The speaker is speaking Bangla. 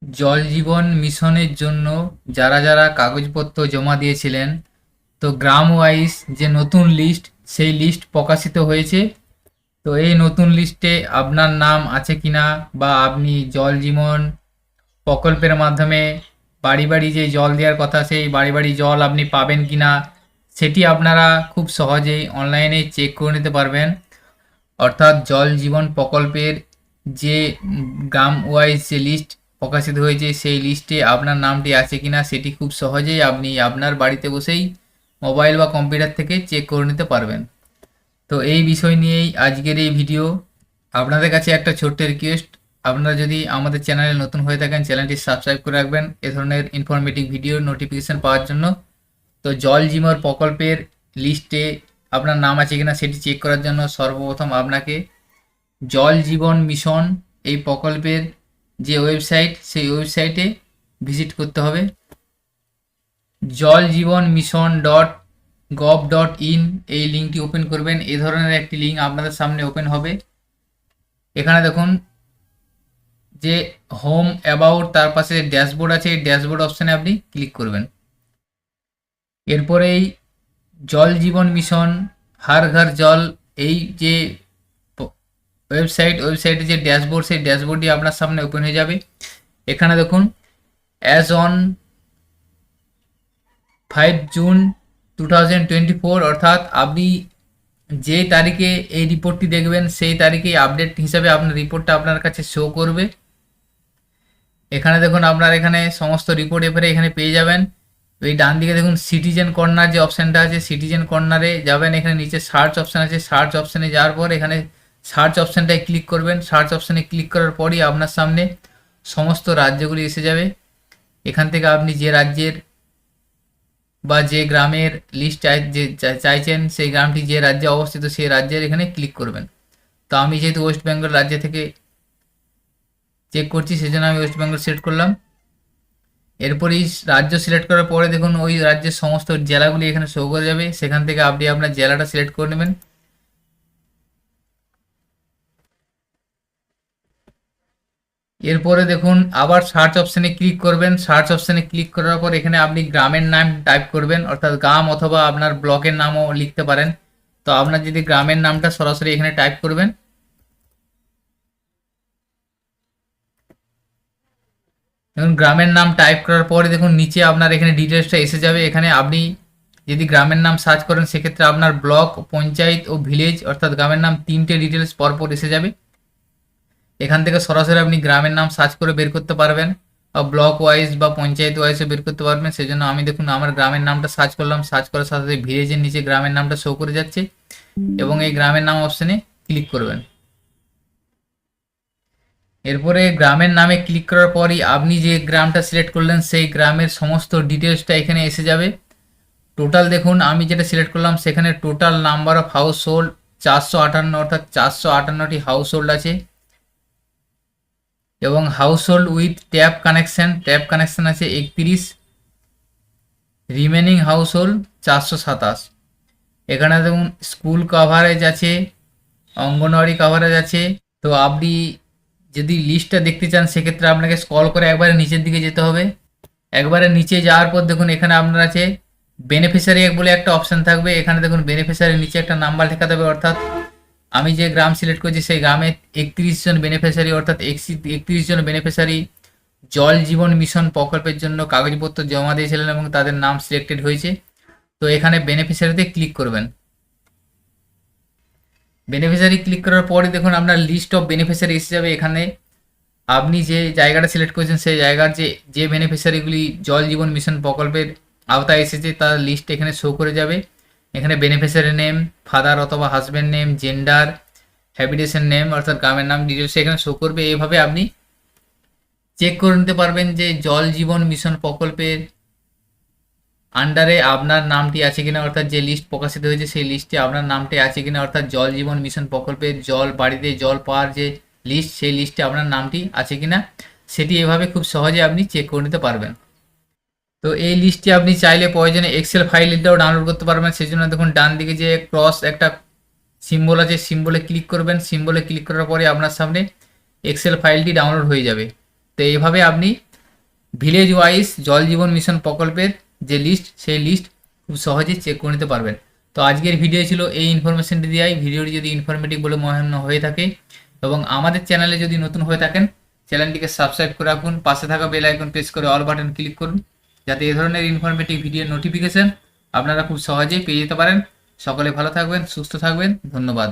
জল জীবন মিশনের জন্য যারা যারা কাগজপত্র জমা দিয়েছিলেন, তো গ্রাম ওয়াইজ যে নতুন লিস্ট, সেই লিস্ট প্রকাশিত হয়েছে। তো এই নতুন লিস্টে আপনার নাম আছে কিনা, বা আপনি জল জীবন প্রকল্পের মাধ্যমে বাড়ি বাড়ি যে জল দেওয়ার কথা, সেই বাড়ি বাড়ি জল আপনি পাবেন কিনা, সেটি আপনারা খুব সহজেই অনলাইনে চেক করে নিতে পারবেন। অর্থাৎ জল জীবন প্রকল্পের যে গ্রাম ওয়াইজ যে লিস্ট প্রকাশিত হয়েছে, সেই লিস্টে আপনার নামটি আছে কিনা সেটি খুব সহজেই আপনি আপনার বাড়িতে বসেই মোবাইল বা কম্পিউটার থেকে চেক করে নিতে পারবেন। তো এই বিষয় নিয়েই আজকের এই ভিডিও। আপনাদের কাছে একটা ছোট্ট রিকোয়েস্ট, আপনারা যদি আমাদের চ্যানেলে নতুন হয়ে থাকেন, চ্যানেলটি সাবস্ক্রাইব করে রাখবেন এ ধরনের ইনফরমেটিভ ভিডিও নোটিফিকেশন পাওয়ার জন্য। তো জল জীবন প্রকল্পের লিস্টে আপনার নাম আছে কিনা সেটি চেক করার জন্য সর্বপ্রথম আপনাকে জল জীবন মিশন এই প্রকল্পের যে ওয়েবসাইট, সেই ওয়েবসাইটে ভিজিট করতে হবে। জল জীবন মিশন .gov.in এই লিঙ্কটি ওপেন করবেন। এই ধরনের একটি লিঙ্ক আপনাদের সামনে ওপেন হবে। এখানে দেখুন যে হোম অ্যাবাউট, তার পাশে ড্যাশবোর্ড আছে, এই ড্যাশবোর্ড অপশানে আপনি ক্লিক করবেন। এরপরেই জল জীবন মিশন হার ঘর জল এই যে ওয়েবসাইটে যে ড্যাশবোর্ড, সেই ড্যাশবোর্ডটি আপনার সামনে ওপেন হয়ে যাবে। এখানে দেখুন অ্যাজ অন 5 জুন 2024, অর্থাৎ আপনি যে তারিখে এই রিপোর্টটি দেখবেন সেই তারিখে আপডেট হিসাবে আপনার রিপোর্টটা আপনার কাছে শো করবে। এখানে দেখুন আপনার এখানে সমস্ত রিপোর্ট এবারে এখানে পেয়ে যাবেন। এই ডান দিকে দেখুন সিটিজেন কর্নার যে অপশানটা আছে, সিটিজেন কর্নারে যাবেন। এখানে নিচে সার্চ অপশান আছে, সার্চ অপশানে যাওয়ার পর এখানে সার্চ অপশানটায় ক্লিক করবেন। সার্চ অপশানে ক্লিক করার পরই আপনার সামনে সমস্ত রাজ্যগুলি এসে যাবে। এখান থেকে আপনি যে রাজ্যের বা যে গ্রামের লিস্ট চাইছেন, সেই গ্রামটি যে রাজ্যে অবস্থিত সেই রাজ্যের এখানে ক্লিক করবেন। তো আমি যেহেতু ওয়েস্ট বেঙ্গল রাজ্য থেকে চেক করছি, সেজন্য আমি ওয়েস্ট বেঙ্গল সিলেক্ট করলাম। এরপরেই রাজ্য সিলেক্ট করার পরে দেখুন ওই রাজ্যের সমস্ত জেলাগুলি এখানে শো করে যাবে। সেখান থেকে আপনি আপনার জেলাটা সিলেক্ট করে নেবেন। এরপরে দেখুন আবার সার্চ অপশানে ক্লিক করবেন। সার্চ অপশানে ক্লিক করার পর এখানে আপনি গ্রামের নাম টাইপ করবেন, অর্থাৎ গ্রাম অথবা আপনার ব্লকের নামও লিখতে পারেন। তো আপনার যদি গ্রামের নামটা সরাসরি এখানে টাইপ করবেন। দেখুন গ্রামের নাম টাইপ করার পরে দেখুন নিচে আপনার এখানে ডিটেলসটা এসে যাবে। এখানে আপনি যদি গ্রামের নাম সার্চ করেন, সেক্ষেত্রে আপনার ব্লক, পঞ্চায়েত ও ভিলেজ, অর্থাৎ গ্রামের নাম তিনটে ডিটেলস পরপর এসে যাবে। এখান থেকে সরাসরি আপনি গ্রামের নাম সার্চ করে বের করতে পারবেন, বা ব্লক ওয়াইজ বা পঞ্চায়েত ওয়াইজও বের করতে পারবেন। সেজন্য আমি দেখুন আমার গ্রামের নামটা সার্চ করলাম, সার্চ করার সাথে সাথে ভিলেজের নিচে গ্রামের নামটা শো করে যাচ্ছে, এবং এই গ্রামের নাম অপশানে ক্লিক করবেন। এরপরে গ্রামের নামে ক্লিক করার পরই আপনি যে গ্রামটা সিলেক্ট করলেন, সেই গ্রামের সমস্ত ডিটেলসটা এখানে এসে যাবে। টোটাল দেখুন আমি যেটা সিলেক্ট করলাম, সেখানে total number of house hold 458, অর্থাৎ 458টি হাউস হোল্ড আছে। এবং house hold with tap connection আছে 31, রিমেনিং হাউস হোল্ড 427। এখানে দেখুন স্কুল কভারেজ আছে, অঙ্গনওয়াড়ি কভারেজ আছে। তো আপনি যদি লিস্টটা দেখতে চান, সেক্ষেত্রে আপনাকে স্ক্রল করে একবারে নিচের দিকে যেতে হবে। একবারে নিচে যাওয়ার পর দেখুন এখানে আপনার আছে বেনিফিশিয়ারি বলে একটা অপশান থাকবে। এখানে দেখুন বেনিফিশিয়ারির নিচে একটা নাম্বার লেখা থাকবে, অর্থাৎ আমি যে গ্রাম সিলেক্ট করছি সেই গ্রামে 31 জন বেনিফিশিয়ারি, অর্থাৎ 31 জন বেনিফিশিয়ারি জল জীবন মিশন প্রকল্পের জন্য কাগজপত্র জমা দিয়েছিলেন এবং তাদের নাম সিলেক্টেড হয়েছে। তো এখানে বেনিফিশিয়ারিতে ক্লিক করবেন। বেনিফিশিয়ারি ক্লিক করার পরে দেখুন আপনার লিস্ট অফ বেনিফিশিয়ারি এসে যাবে। এখানে আপনি যে জায়গাটা সিলেক্ট করেছেন, সেই জায়গার যে বেনিফিশিয়ারিগুলি জল জীবন মিশন প্রকল্পের আওতায় এসেছে, তার লিস্ট এখানে শো করে যাবে। এখানে বেনিফিশিয়ারি নেম, ফাদার অথবা husband name, gender, habitation name, অর্থাৎ গ্রামের নাম ডিটেলস এখানে শো করবে। এইভাবে আপনি চেক করে নিতে পারবেন যে জল জীবন মিশন প্রকল্পের আন্ডারে আপনার নামটি আছে কিনা, অর্থাৎ যে লিস্ট প্রকাশিত হয়েছে সেই লিস্টে আপনার নামটি আছে কিনা, অর্থাৎ জল জীবন মিশন প্রকল্পের জল বাড়িতে জল পাওয়ার যে লিস্ট, সেই লিস্টে আপনার নামটি আছে কিনা সেটি এভাবে খুব সহজে আপনি চেক করে নিতে পারবেন। তো এই লিস্টটি আপনি চাইলে প্রয়োজনে এক্সেল ফাইলটাও ডাউনলোড করতে পারবেন। সেই জন্য দেখুন ডান দিকে যে ক্রস একটা সিম্বল আছে, সিম্বলে ক্লিক করবেন। সিম্বলে ক্লিক করার পরে আপনার সামনে এক্সেল ফাইলটি ডাউনলোড হয়ে যাবে। তো এইভাবে আপনি ভিলেজ ওয়াইজ জল জীবন মিশন প্রকল্পের যে লিস্ট, সেই লিস্ট খুব সহজেই চেক করে নিতে পারবেন। তো আজকের ভিডিও ছিল এই ইনফরমেশনটি দেওয়াই। ভিডিওটি যদি ইনফরমেটিভ বলে মনে হয়ে থাকে এবং আমাদের চ্যানেলে যদি নতুন হয়ে থাকেন, চ্যানেলটিকে সাবস্ক্রাইব করে রাখুন, পাশে থাকা বেল আইকন প্রেস করে অল বাটন ক্লিক করুন, যাতে এই ধরনের ইনফরমেটিভ ভিডিওর নোটিফিকেশন আপনারা খুব সহজেই পেয়ে যেতে পারেন। সকলে ভালো থাকবেন, সুস্থ থাকবেন, ধন্যবাদ।